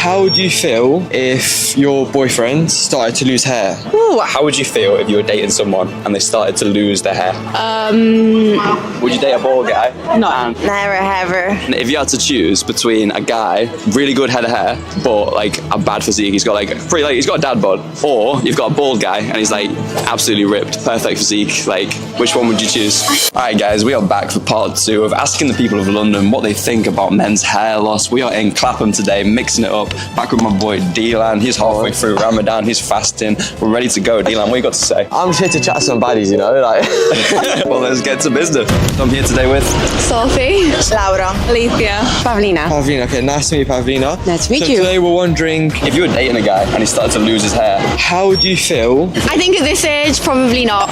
how would you feel if your boyfriend started to lose hair? Ooh. How would you feel if you were dating someone and they started to lose their hair? Would you date a bald guy? No, never ever. And if you had to choose between a guy, really good head of hair, but like a bad physique, he's got like he's got a dad bod, or you've got a bald guy and he's like absolutely ripped, perfect physique, like which one would you choose? Alright guys, we are back for part 2 of asking the people of London what they think about men's hair loss. We are in Clapham today, mixing it up, back with my boy Dylan. He's halfway through Ramadan, he's fasting, we're ready to go. Dylan, what you got to say? I'm just here to chat to some baddies, you know, like. Well, let's get to business. I'm here today with Sophie, Laura, Alethea, Pavlina. Pavlina, okay, nice to meet you, Pavlina. Nice to meet so you. Today we're wondering, if you were dating a guy and he started to lose his hair, how would you feel? I think at this age, probably not.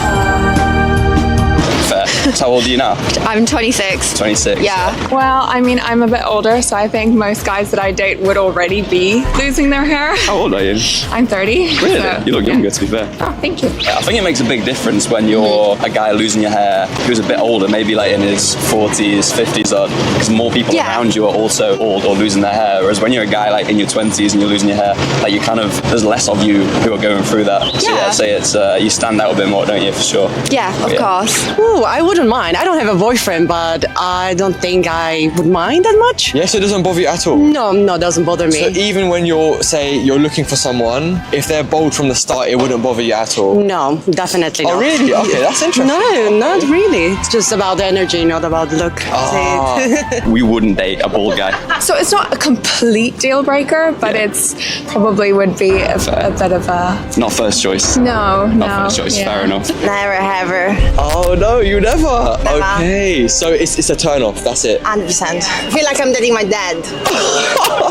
fair. So how old are you now? I'm 26. 26. Yeah. Well, I mean, I'm a bit older, so I think most guys that I date would already be losing their hair. How old are you? I'm 30. Really? So, You look younger, to be fair. Oh, thank you. I think it makes a big difference when you're a guy losing your hair who's a bit older, maybe like in his 40s, 50s, because more people around you are also old or losing their hair. Whereas when you're a guy like in your 20s and you're losing your hair, like you kind of, there's less of you who are going through that. So yeah, I'd say it's, you stand out a bit more, don't you, for sure? Yeah, of course. Ooh, I wouldn't mind. I don't have a boyfriend, but I don't think I would mind that much. Yes, it doesn't bother you at all? No, it doesn't bother me. So even when you're looking for someone, if they're bald from the start, it wouldn't bother you at all? No, definitely not. Oh, really? Okay, that's interesting. No, not really. It's just about the energy, not about the look. We wouldn't date a bald guy. So it's not a complete deal breaker, but it's probably would be a bit of a... Not first choice. No. Not first choice, fair enough. Never, ever. Oh, no, you never? Okay, so it's a turn off, that's it. 100%. I feel like I'm dating my dad.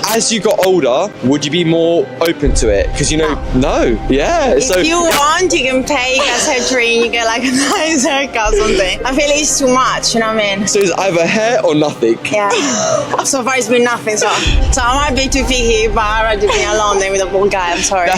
As you got older, would you be more open to it? Because no. Yeah. If you want, you can pay a surgery and you get like a nice haircut or something. I feel it's too much, you know what I mean? So it's either hair or nothing? Yeah. So far it's been nothing, so I might be too picky, but I'd rather be alone than with a bald guy, I'm sorry.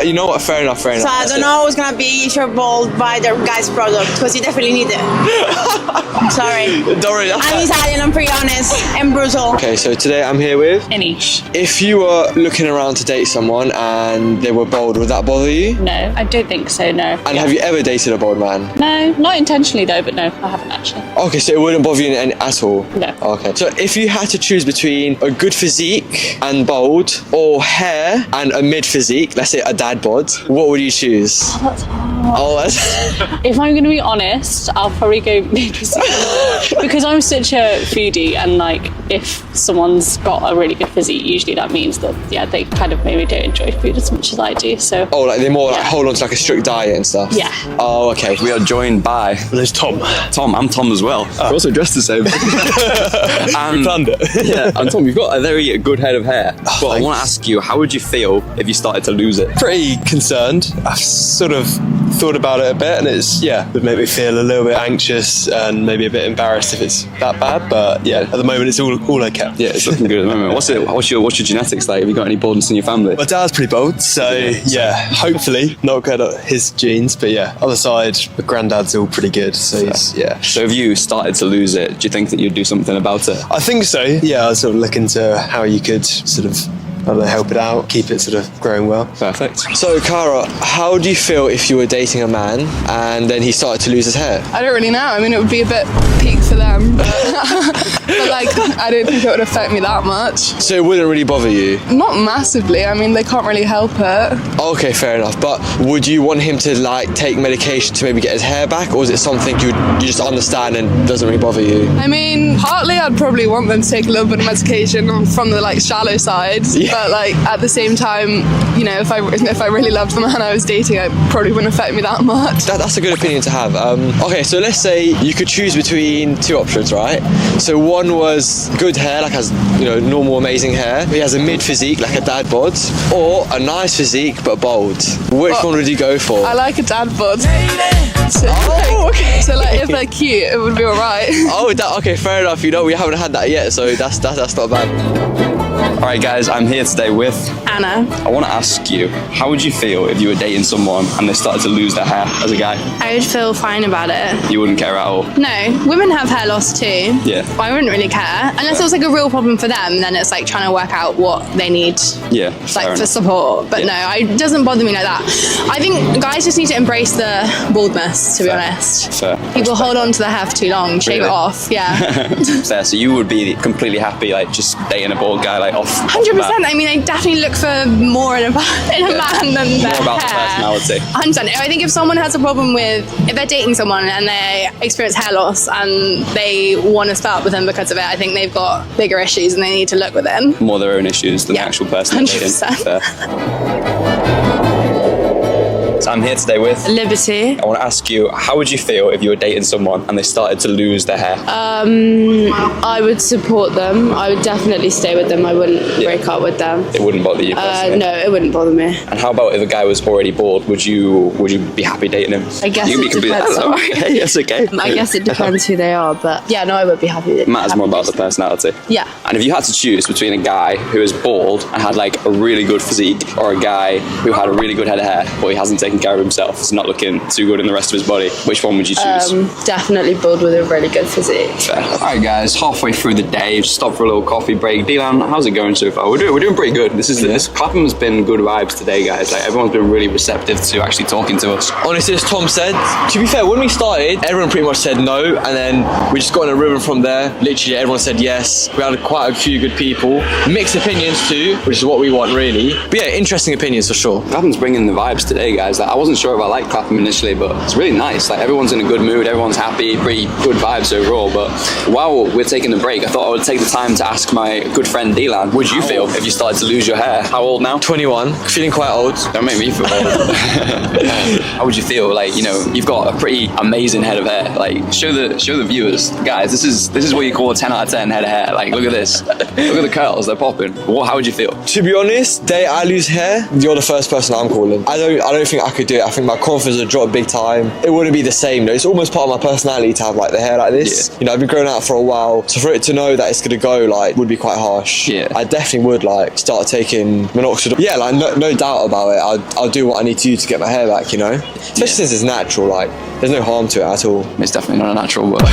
You know what, fair enough. So I don't know who's gonna be if you're bald by the guy's product, because you definitely need it. I'm sorry. Don't worry, I'm Italian, I'm pretty honest and brutal. Okay, so today I'm here with Anish. If you were looking around to date someone and they were bald, would that bother you? No, I don't think so, no. And have you ever dated a bald man? No, not intentionally though, but no, I haven't actually. Okay, so it wouldn't bother you at all? No. Okay. So if you had to choose between a good physique and bald, or hair and a mid physique, let's say a dad bod, what would you choose? That's hard. If I'm going to be honest, I'll probably go mid physique because I'm such a foodie, and like if someone's got a really good physique, usually that means that they kind of maybe don't enjoy food as much as I do. So like they more like hold on to like a strict diet and stuff. Yeah. Oh, okay. We are joined by... There's Tom. Tom, I'm Tom as well. We're also dressed the same. We planned it. Yeah, and Tom, you've got a very good head of hair. But I want to ask you, how would you feel if you started to lose it? Pretty concerned. I've sort of thought about it a bit, and would make me feel a little bit anxious and maybe a bit embarrassed if it's that bad. But yeah, at the moment it's all okay. Yeah, it's looking good at the moment. What's your genetics like? Have you got any baldness in your family? My dad's pretty bald, so yeah, hopefully not good at his genes, but yeah, other side, my granddad's all pretty good, so So if you started to lose it, do you think that you'd do something about it? I think so. Yeah, I was sort of looking into how you could sort of help it out, keep it sort of growing well. Perfect. So, Cara, how do you feel if you were dating a man and then he started to lose his hair? I don't really know. I mean, it would be a bit peak for them, but, but like, I don't think it would affect me that much. So it wouldn't really bother you? Not massively. I mean, they can't really help it. Okay, fair enough. But would you want him to like take medication to maybe get his hair back, or is it something you just understand and doesn't really bother you? I mean, partly I'd probably want them to take a little bit of medication from the like shallow side. Yeah. But like at the same time, you know, if I really loved the man I was dating, it probably wouldn't affect me that much. That's a good opinion to have. Okay, so let's say you could choose between two options, right? So one was good hair, like has normal amazing hair. He has a mid physique, like a dad bod, or a nice physique but bald. Which one would you go for? I like a dad bod. So, okay. So like if they're cute, it would be alright. Okay, fair enough. We haven't had that yet, so that's not bad. Alright guys, I'm here today with Anna. I want to ask you, how would you feel if you were dating someone and they started to lose their hair as a guy? I would feel fine about it. You wouldn't care at all? No, women have hair loss too. Yeah. But I wouldn't really care. Unless it was like a real problem for them, then it's like trying to work out what they need Yeah, like fair for enough. support. But no, it doesn't bother me like that. I think guys just need to embrace the baldness, to be honest. Fair. People hold on to their hair for too long, shave Really? it off, yeah. Fair, so you would be completely happy like just dating a bald guy like off 100%. I mean, I definitely look for more in a man than their More about the hair. personality. 100%. I think if someone has a problem with, if they're dating someone and they experience hair loss and they want to start with them because of it, I think they've got bigger issues and they need to look within. More their own issues than the actual person they're dating. 100%. Fair. So I'm here today with Liberty. I want to ask you, how would you feel if you were dating someone and they started to lose their hair? I would support them. I would definitely stay with them. I wouldn't break up with them. It wouldn't bother you personally? No, it wouldn't bother me. And how about if a guy was already bald? Would you be happy dating him? I guess you it depends. Okay, yes, okay. I guess it depends who they are, but yeah, no, I would be happy. It matters more about the personality. Yeah. And if you had to choose between a guy who is bald and had like a really good physique, or a guy who had a really good head of hair but he hasn't taken care of himself, is not looking too good in the rest of his body, which one would you choose? Definitely bald with a really good physique. Fair. Alright guys, halfway through the day, just stopped for a little coffee break. Dylan, how's it going so far? We're doing pretty good. This Clapham's been good vibes today, guys. Like everyone's been really receptive to actually talking to us. Honestly, as Tom said, to be fair, when we started, everyone pretty much said no, and then we just got in a rhythm from there. Literally, everyone said yes. We had quite a few good people. Mixed opinions too, which is what we want, really. But yeah, interesting opinions for sure. Clapham's bringing the vibes today, guys. Like, I wasn't sure if I liked Clapham initially, but it's really nice. Like everyone's in a good mood, everyone's happy, pretty good vibes overall. But while we're taking the break, I thought I would take the time to ask my good friend Dylan, would you feel if you started to lose your hair? How old now? 21, feeling quite old. Don't make me feel old. How would you feel? Like, you know, you've got a pretty amazing head of hair. Like, show the viewers, guys. This is what you call a 10 out of 10 head of hair. Like, look at this. Look at the curls, they're popping. How would you feel? To be honest, day I lose hair, you're the first person I'm calling. I don't think I could do it. I think my confidence would drop big time. It wouldn't be the same though. It's almost part of my personality to have like the hair like this. Yeah. You know, I've been growing out for a while, so for it to know that it's gonna go like would be quite harsh. Yeah. I definitely would like start taking minoxidil. Yeah, like no doubt about it. I'll do what I need to do to get my hair back, you know? Especially since it's natural, like there's no harm to it at all. It's definitely not a natural, but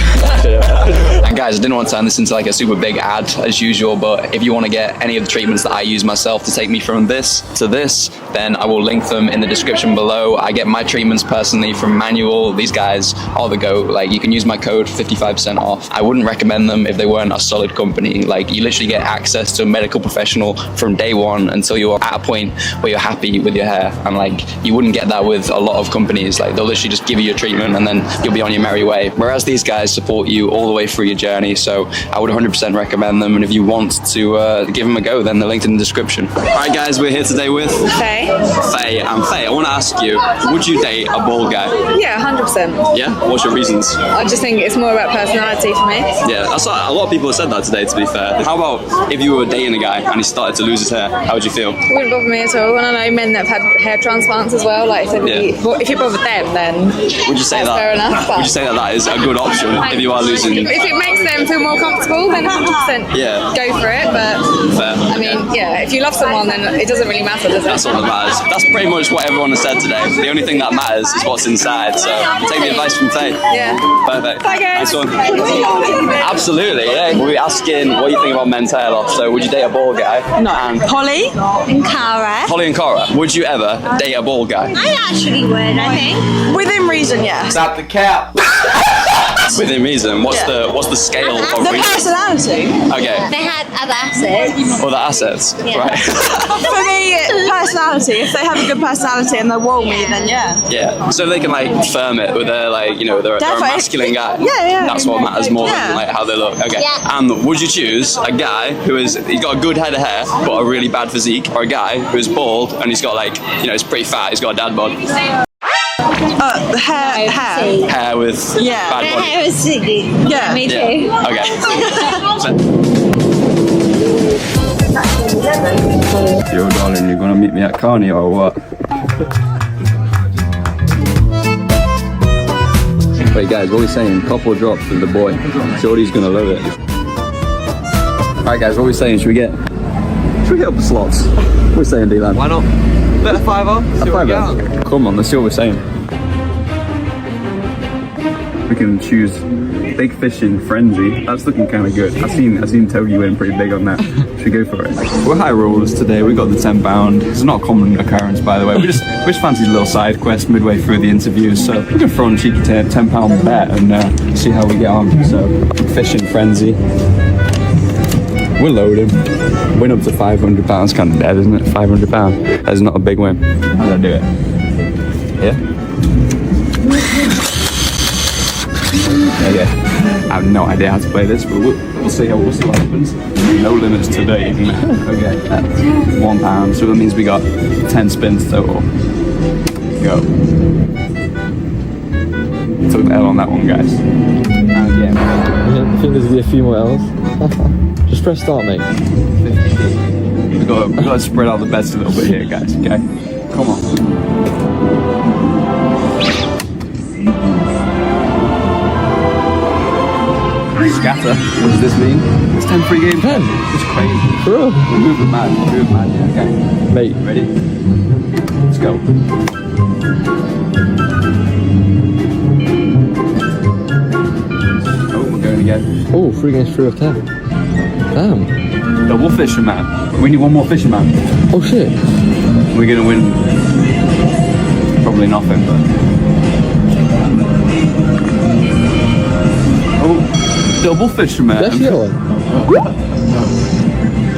and guys, I didn't want to turn this into like a super big ad as usual, but if you want to get any of the treatments that I use myself to take me from this to this, then I will link them in the description below. I get my treatments personally from Manual. These guys are the go. Like, you can use my code 55% off. I wouldn't recommend them if they weren't a solid company. Like, you literally get access to a medical professional from day one until you're at a point where you're happy with your hair, and like you wouldn't get that with a lot of companies. Like, they'll literally just give you a treatment and then you'll be on your merry way, whereas these guys support you all the way through your journey. So I would 100% recommend them, and if you want to give them a go, then they're linked in the description. Alright guys, we're here today with Faye. Faye. And Faye, I want to ask you, would you date a bald guy? Yeah, 100%. Yeah? What's your reasons? I just think it's more about personality for me. Yeah, that's a lot of people have said that today, to be fair. How about if you were dating a guy and he started to lose his hair, how would you feel? It wouldn't bother me at all. And I know men that have had hair transplants as well. Like, so if you bother them, then would you say that's that? fair enough. Would you say that is a good option if you are losing? If it makes them feel more comfortable, then 100% go for it. But fair. I mean, yeah, if you love someone, then it doesn't really matter, does it? That's all that matters. That's pretty much what everyone has said today. The only thing that matters is what's inside. So take the advice from Faye. Yeah. Perfect. Bye guys. Nice one. Absolutely. Yeah. We'll be asking what you think about men's hair loss. So would you date a bald guy? No. And Holly and Cara. Holly and Cara, would you ever date a bald guy? I actually would, I think. Within reason, yes. Stop the cap. Within reason. What's the scale of The reason? personality. Okay. They had other assets. Other assets. Yeah. Right. For me, personality. If they have a good personality and they'll wall me, then yeah. Yeah. So they can like firm it with their like, you know, they're a Definitely. masculine guy. Yeah. That's what matters more Yeah. than like how they look. Okay. Yeah. And would you choose a guy he's got a good head of hair but a really bad physique, or a guy who's bald and he's got like, you know, he's pretty fat, he's got a dad bod? Hair. Hair with bad body. Hair was singing. Yeah. Me too. Yeah. Okay. Yo, darling, you gonna meet me at Carney or what? Wait, guys, what are we saying? Couple drops with the boy. Jordy's gonna love it. Alright, guys, what are we saying? Should we get Should we hit up the slots? We're saying, D-Lan. Why not? Bet a fiver. See what we get. Come on, let's see what we're saying. We can choose Big Fishing Frenzy. That's looking kind of good. I've seen Togi win pretty big on that. Should we go for it? We're high rollers today. We got the £10. It's not a common occurrence, by the way. We just fancied a little side quest midway through the interviews, so we're gonna throw on a cheeky £10 bet and see how we get on. So, Fishing Frenzy. We're loaded. Win up to £500. Kind of dead, isn't it? £500. That's not a big win. How do I do it? Yeah. Okay. I have no idea how to play this, but we'll see what happens. No limits today. Okay. £1. So that means we got 10 spins total. Go. Took the L on that one, guys. Yeah. I think there's gonna be a few more L's. Just press start, mate. 50p. We've got to spread out the bets a little bit here, guys, okay? Come on. Scatter. What does this mean? It's 10 free games. 10? It's crazy. Bro. We're moving mad, yeah, okay? Mate. Ready? Let's go. Oh, we're going again. Oh, 3 games, 3 of 10. Damn. Double fisherman. We need one more fisherman. Oh shit. We're gonna win probably nothing, but oh, double fisherman. Did I actually get one?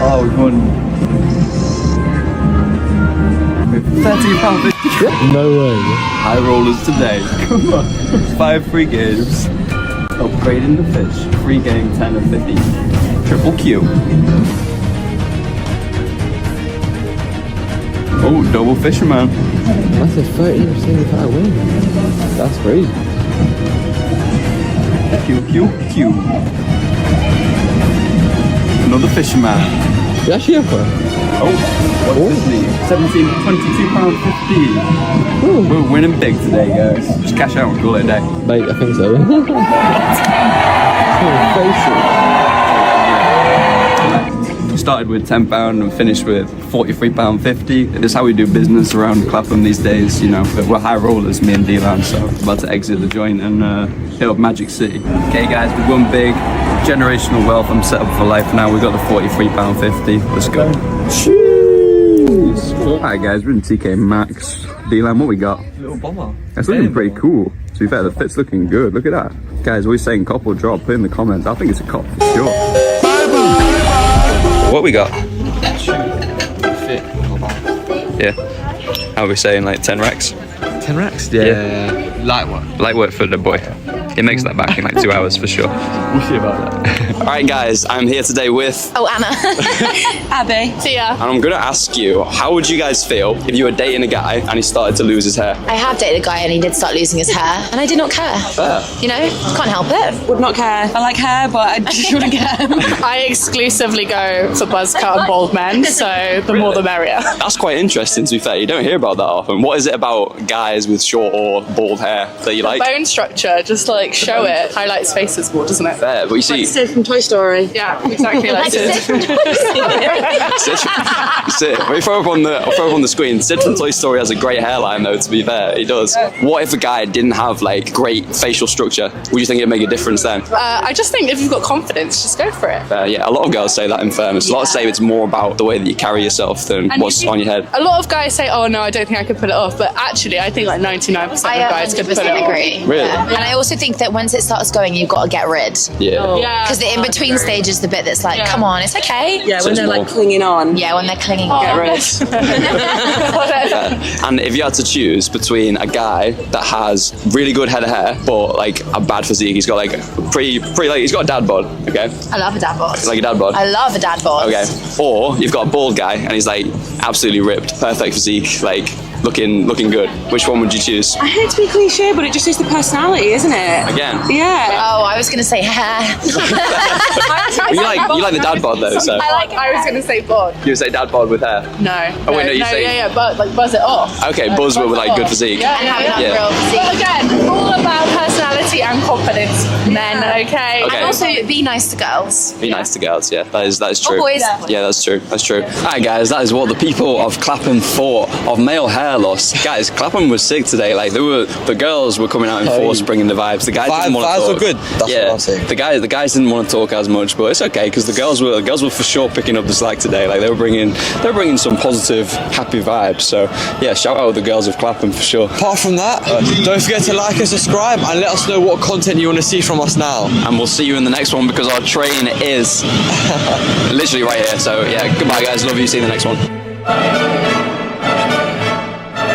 Oh, we've won £13.50. No way. High rollers today. Come on. 5 free games. Upgrading the fish. Free game 10 of 50. Triple Q. Oh, double fisherman. That's a 13% win. That's crazy. Q. Another fisherman. You actually have one? Oh, what's this mean? £22.50. We're winning big today, guys. Just cash out and call it a day. Mate, I think so. Started with £10 and finished with £43.50. This is how we do business around Clapham these days, you know. But we're high rollers, me and D-Lan, so we're about to exit the joint and hit up Magic City. Okay, guys, we won big. Generational wealth. I'm set up for life now. We got the £43.50. Let's go. Cheers. Alright, guys, we're in TK Maxx. D-Lan, what we got? Little bomber. That's looking pretty cool. To be fair, the fit's looking good. Look at that. Guys, always saying cop or drop. Put in the comments. I think it's a cop for sure. What we got? Fit. Yeah. How are we saying, like 10 racks? 10 racks? Yeah. Light work. Light work for the boy. He makes that back in like 2 hours for sure. We'll see about that. Alright guys, I'm here today with Anna. Abby. Tia. and I'm gonna ask you, how would you guys feel if you were dating a guy and he started to lose his hair? I have dated a guy and he did start losing his hair, and I did not care. Fair. You know, can't help it. Would not care. I like hair, but I just wouldn't care. I exclusively go for buzz cut and bald men, so the more the merrier. That's quite interesting, to be fair. You don't hear about that often. What is it about guys with short or bald hair that you like? Bone structure, just like show it, highlights faces more, doesn't it? Fair, but you see... Sid from Toy Story. Yeah, exactly like Sid. Sid. We throw up on the screen. Sid from Toy Story has a great hairline, though. To be fair, he does. What if a guy didn't have like great facial structure? Would you think it'd make a difference then? I just think if you've got confidence, just go for it. Yeah, a lot of girls say that. In fairness, a lot say it's more about the way that you carry yourself than And what's you- on your head. A lot of guys say, "Oh no, I don't think I could pull it off," but actually, I think like 99% of guys could pull it off. agree. Really? And I also think that once it starts going, you've got to get rid. Yeah. Yeah. Because the in-between stage is the bit that's like, come on, it's okay. Yeah, So when it's they're like more- clinging on. Yeah, when they're clinging Oh, on. And if you had to choose between a guy that has really good head of hair but like a bad physique, he's got like pretty like he's got a dad bod, okay? I love a dad bod. Like a dad bod. I love a dad bod. Okay. Or you've got a bald guy and he's like absolutely ripped, perfect physique, like looking good. Which one would you choose? I hate to be cliche, but it just is the personality, isn't it? Again. Yeah. Oh, I was going to say hair. You like the dad bod though, so I was going to say bod. you would say dad bod with hair. No. Oh, wait, no, you say- Yeah, but like buzz it off. Okay, buzz with like good physique. Yeah, And having Yeah. a real physique. But again, all about personality quality and confidence men, okay? Okay. And also be nice to girls. Be nice to girls, yeah. That is true. boys. Yeah, that's true. That's true. Alright guys, that is what the people of Clapham thought of male hair loss. Guys, Clapham was sick today. Like the girls were coming out in force, bringing the vibes. The guys didn't want to Vibes talk. were good. That's what I'm saying. The guys didn't want to talk as much, but it's okay because the girls were for sure picking up the slack today. Like they were bringing some positive, happy vibes. So yeah, shout out to the girls of Clapham for sure. Apart from that, don't forget to like and subscribe and let us know what content you want to see from us now. And we'll see you in the next one because our train is literally right here. So yeah, goodbye guys. Love you. See you in the next one.